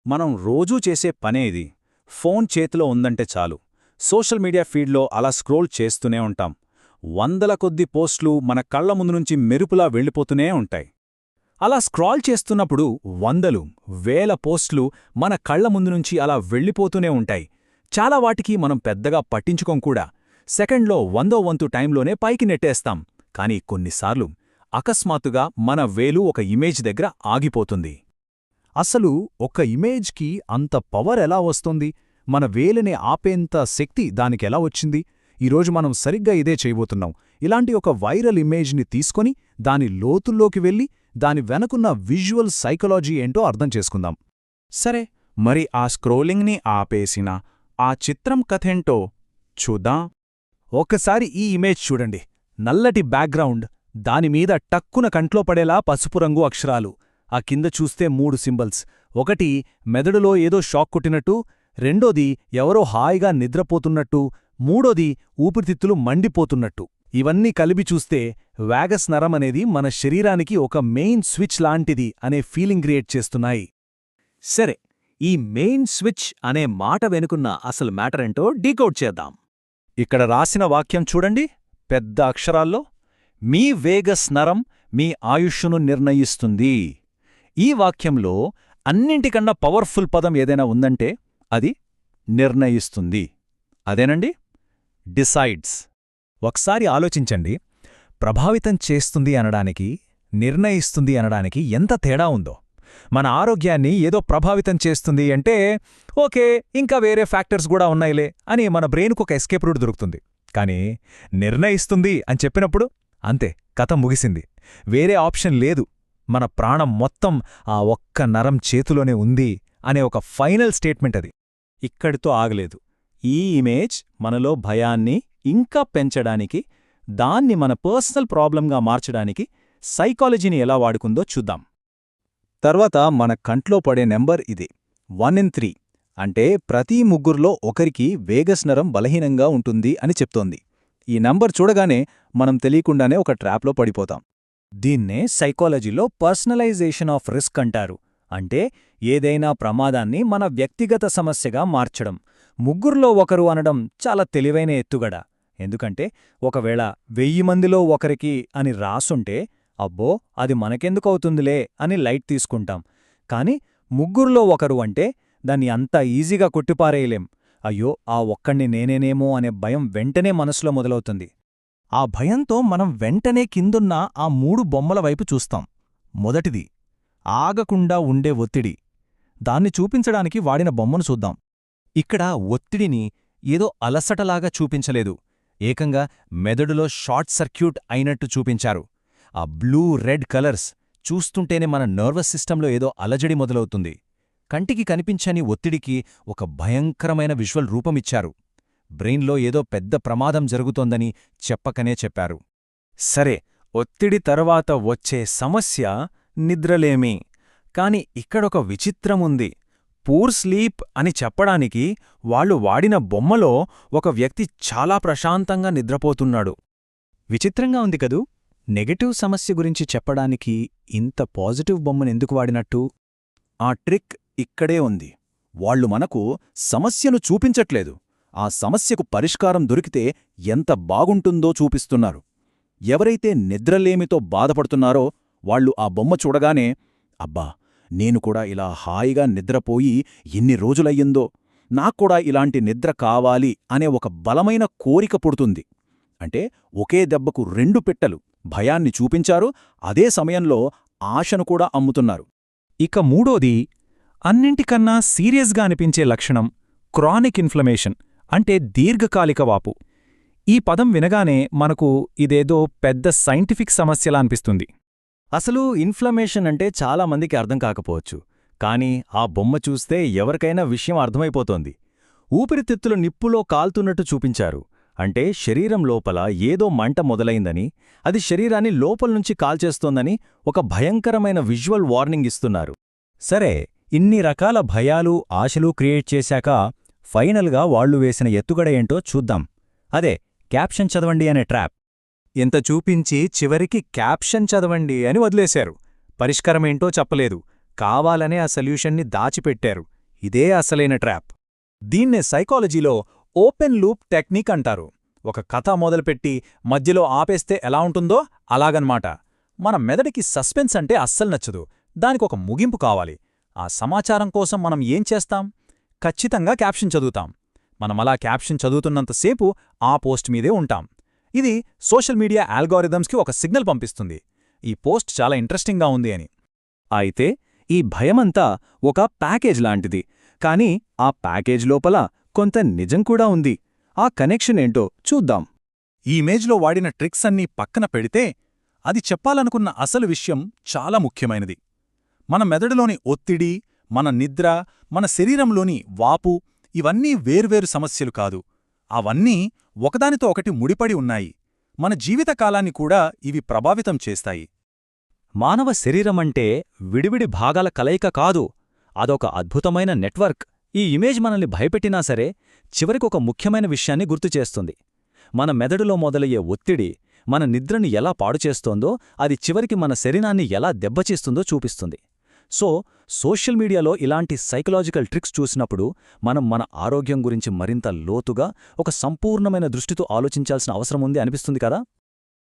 మనం రోజూ చేసే పనే ఇది. ఫోన్ చేతిలో ఉందంటే చాలు, సోషల్ మీడియా ఫీడ్లో అలా స్క్రోల్ చేస్తూనే ఉంటాం. వందల కొద్ది పోస్టులు మన కళ్ల ముందు నుంచి మెరుపులా వెళ్ళిపోతూనే ఉంటాయి. అలా స్క్రాల్ చేస్తున్నప్పుడు వందలు, వేల పోస్టులు మన కళ్ల ముందు నుంచి అలా వెళ్ళిపోతూనే ఉంటాయి. చాలా వాటికి మనం పెద్దగా పట్టించుకోం కూడా. సెకండ్లో 100వ వంతు టైంలోనే పైకి నెట్టేస్తాం. కానీ కొన్నిసార్లు అకస్మాత్తుగా మన వేలు ఒక ఇమేజ్ దగ్గర ఆగిపోతుంది. అసలు ఒక ఇమేజ్కి అంత పవర్ ఎలా వస్తుంది? మన వేలిని ఆపేంత శక్తి దానికెలా వచ్చింది? ఈరోజు మనం సరిగ్గా ఇదే చేయబోతున్నాం. ఇలాంటి ఒక వైరల్ ఇమేజ్ని తీసుకొని దాని లోతుల్లోకి వెళ్ళి దాని వెనకున్న విజువల్ సైకాలజీ ఏంటో అర్థం చేసుకుందాం. సరే, మరి ఆ స్క్రోలింగ్ని ఆపేసిన ఆ చిత్రం కథేంటో చూద్దాం. ఒక్కసారి ఈ ఇమేజ్ చూడండి. నల్లటి బ్యాక్గ్రౌండ్, దానిమీద టక్కున కంట్లో పడేలా పసుపు రంగు అక్షరాలు. ఆ కింద చూస్తే 3 సింబల్స్. ఒకటి మెదడులో ఏదో షాక్ కొట్టినట్టు, రెండోది ఎవరో హాయిగా నిద్రపోతున్నట్టు, మూడోది ఊపిరితిత్తులు మండిపోతున్నట్టు. ఇవన్నీ కలిపి చూస్తే వాగస్ నరం అనేది మన శరీరానికి ఒక మెయిన్ స్విచ్ లాంటిది అనే ఫీలింగ్ క్రియేట్ చేస్తున్నాయి. సరే, ఈ మెయిన్ స్విచ్ అనే మాట వెనుకున్న అసలు మ్యాటరేంటో డీకోడ్ చేద్దాం. ఇక్కడ రాసిన వాక్యం చూడండి, పెద్ద అక్షరాల్లో, మీ వేగస్ నరం మీ ఆయుష్ను నిర్ణయిస్తుంది. ఈ వాక్యంలో అన్నింటికన్నా పవర్ఫుల్ పదం ఏదైనా ఉందంటే అది నిర్ణయిస్తుంది. అదేనండి, డిసైడ్స్. ఒకసారి ఆలోచించండి, ప్రభావితం చేస్తుంది అనడానికి, నిర్ణయిస్తుంది అనడానికి ఎంత తేడా ఉందో. మన ఆరోగ్యాన్ని ఏదో ప్రభావితం చేస్తుంది అంటే ఓకే, ఇంకా వేరే ఫ్యాక్టర్స్ కూడా ఉన్నాయిలే అని మన బ్రెయిన్కు ఒక ఎస్కేప్ రూట్ దొరుకుతుంది. కానీ నిర్ణయిస్తుంది అని చెప్పినప్పుడు అంతే, కథ ముగిసింది. వేరే ఆప్షన్ లేదు. మన ప్రాణం మొత్తం ఆ ఒక్క నరం చేతిలోనే ఉంది అనే ఒక ఫైనల్ స్టేట్మెంట్ అది. ఇక్కడితో ఆగలేదు. ఈ ఇమేజ్ మనలో భయాన్ని ఇంకా పెంచడానికి, దాన్ని మన పర్సనల్ ప్రాబ్లంగా మార్చడానికి సైకాలజీని ఎలా వాడుకుందో చూద్దాం. తర్వాత మన కంట్లో పడే నెంబర్ ఇది, 1 in 3. అంటే ప్రతి ముగ్గురిలో ఒకరికి వేగస్ నరం బలహీనంగా ఉంటుంది అని చెప్తోంది. ఈ నంబర్ చూడగానే మనం తెలియకుండానే ఒక ట్రాప్లో పడిపోతాం. దీన్నే సైకాలజీలో పర్సనలైజేషన్ ఆఫ్ రిస్క్ అంటారు. అంటే ఏదైనా ప్రమాదాన్ని మన వ్యక్తిగత సమస్యగా మార్చడం. ముగ్గురులో ఒకరు అనడం చాలా తెలివైన ఎత్తుగడ. ఎందుకంటే ఒకవేళ 1000 మందిలో ఒకరికి అని రాసుంటే అబ్బో అది మనకెందుకవుతుందిలే అని లైట్ తీసుకుంటాం. కాని ముగ్గురులో ఒకరు అంటే దాన్ని అంత ఈజీగా కొట్టిపారేయలేం. అయ్యో ఆ ఒక్కణ్ణి నేనేనేమో అనే భయం వెంటనే మనసులో మొదలవుతుంది. ఆ భయంతో మనం వెంటనే కిందున్న ఆ 3 బొమ్మల వైపు చూస్తాం. మొదటిది ఆగకుండా ఉండే ఒత్తిడి. దాన్ని చూపించడానికి వాడిన బొమ్మను చూద్దాం. ఇక్కడ ఒత్తిడిని ఏదో అలసటలాగా చూపించలేదు, ఏకంగా మెదడులో షార్ట్ సర్క్యూట్ అయినట్టు చూపించారు. ఆ బ్లూ రెడ్ కలర్స్ చూస్తుంటేనే మన నర్వస్ సిస్టంలో ఏదో అలజడి మొదలవుతుంది. కంటికి కనిపించని ఒత్తిడికి ఒక భయంకరమైన విజువల్ రూపమిచ్చారు. బ్రెయిన్లో ఏదో పెద్ద ప్రమాదం జరుగుతోందని చెప్పకనే చెప్పారు. సరే, ఒత్తిడి తర్వాత వచ్చే సమస్య నిద్రలేమి. కాని ఇక్కడొక విచిత్రముంది. పూర్ స్లీప్ అని చెప్పడానికి వాళ్ళు వాడిన బొమ్మలో ఒక వ్యక్తి చాలా ప్రశాంతంగా నిద్రపోతున్నాడు. విచిత్రంగా ఉంది కదూ? నెగటివ్ సమస్య గురించి చెప్పడానికి ఇంత పాజిటివ్ బొమ్మనెందుకు వాడినట్టు? ఆ ట్రిక్ ఇక్కడే ఉంది. వాళ్ళు మనకు సమస్యను చూపించట్లేదు, ఆ సమస్యకు పరిష్కారం దొరికితే ఎంత బాగుంటుందో చూపిస్తున్నారు. ఎవరైతే నిద్రలేమితో బాధపడుతున్నారో వాళ్ళు ఆ బొమ్మ చూడగానే అబ్బా, నేను కూడా ఇలా హాయిగా నిద్రపోయి ఎన్ని రోజులయ్యిందో, నాక్కూడా ఇలాంటి నిద్ర కావాలి అనే ఒక బలమైన కోరిక పుడుతుంది. అంటే ఒకే దెబ్బకు 2 పిట్టలు, భయాన్ని చూపించారు, అదే సమయంలో ఆశను కూడా అమ్ముతున్నారు. ఇక మూడోది, అన్నింటికన్నా సీరియస్గా అనిపించే లక్షణం క్రానిక్ ఇన్ఫ్లమేషన్, అంటే దీర్ఘకాలిక వాపు. ఈ పదం వినగానే మనకు ఇదేదో పెద్ద సైంటిఫిక్ సమస్యలా అనిపిస్తుంది. అసలు ఇన్ఫ్లమేషన్ అంటే చాలామందికి అర్థం కాకపోవచ్చు. కానీ ఆ బొమ్మ చూస్తే ఎవరికైనా విషయం అర్థమైపోతోంది. ఊపిరితిత్తులు నిప్పులో కాల్తున్నట్టు చూపించారు. అంటే శరీరం లోపల ఏదో మంట మొదలైందని, అది శరీరాన్ని లోపల్నుంచి కాల్చేస్తోందని ఒక భయంకరమైన విజువల్ వార్నింగ్ ఇస్తున్నారు. సరే, ఇన్ని రకాల భయాలు, ఆశలు క్రియేట్ చేశాక ఫైనల్గా వాళ్లు వేసిన ఎత్తుగడ ఏంటో చూద్దాం. అదే క్యాప్షన్ చదవండి అనే ట్రాప్. ఇంత చూపించి చివరికి క్యాప్షన్ చదవండి అని వదిలేశారు. పరిష్కారమేంటో చెప్పలేదు, కావాలనే ఆ సొల్యూషన్ని దాచిపెట్టారు. ఇదే అసలైన ట్రాప్. దీన్నే సైకాలజీలో ఓపెన్ లూప్ టెక్నిక్ అంటారు. ఒక కథ మొదలుపెట్టి మధ్యలో ఆపేస్తే ఎలా ఉంటుందో అలాగన్మాట. మన మెదడికి సస్పెన్స్ అంటే అస్సలు నచ్చదు. దానికొక ముగింపు కావాలి. ఆ సమాచారం కోసం మనం ఏం చేస్తాం? ఖచ్చితంగా క్యాప్షన్ చదువుతాం. మనమలా క్యాప్షన్ చదువుతున్నంతసేపు ఆ పోస్ట్ మీదే ఉంటాం. ఇది సోషల్ మీడియా ఆల్గారిథమ్స్కి ఒక సిగ్నల్ పంపిస్తుంది, ఈ పోస్ట్ చాలా ఇంట్రెస్టింగ్గా ఉంది అని. అయితే ఈ భయమంతా ఒక ప్యాకేజ్ లాంటిది. కానీ ఆ ప్యాకేజ్ లోపల కొంత నిజం కూడా ఉంది. ఆ కనెక్షన్ ఏంటో చూద్దాం. ఈ ఇమేజ్లో వాడిన ట్రిక్స్ అన్నీ పక్కన పెడితే అది చెప్పాలనుకున్న అసలు విషయం చాలా ముఖ్యమైనది. మన మెదడులోని ఒత్తిడి, మన నిద్ర, మన శరీరంలోని వాపు ఇవన్నీ వేర్వేరు సమస్యలు కాదు. అవన్నీ ఒకదానితో ఒకటి ముడిపడి ఉన్నాయి. మన జీవితకాలాన్ని కూడా ఇవి ప్రభావితం చేస్తాయి. మానవ శరీరమంటే విడివిడి భాగాల కలయిక కాదు, అదొక అద్భుతమైన నెట్వర్క్. ఈ ఇమేజ్ మనల్ని భయపెట్టినా సరే చివరికొక ముఖ్యమైన విషయాన్ని గుర్తుచేస్తుంది. మన మెదడులో మొదలయ్యే ఒత్తిడి మన నిద్రని ఎలా పాడుచేస్తోందో, అది చివరికి మన శరీరాన్ని ఎలా దెబ్బచేస్తుందో చూపిస్తుంది. సోషల్ మీడియాలో ఇలాంటి సైకలాజికల్ ట్రిక్స్ చూసినప్పుడు మనం మన ఆరోగ్యం గురించి మరింత లోతుగా, ఒక సంపూర్ణమైన దృష్టితో ఆలోచించాల్సిన అవసరముంది అనిపిస్తుంది కదా.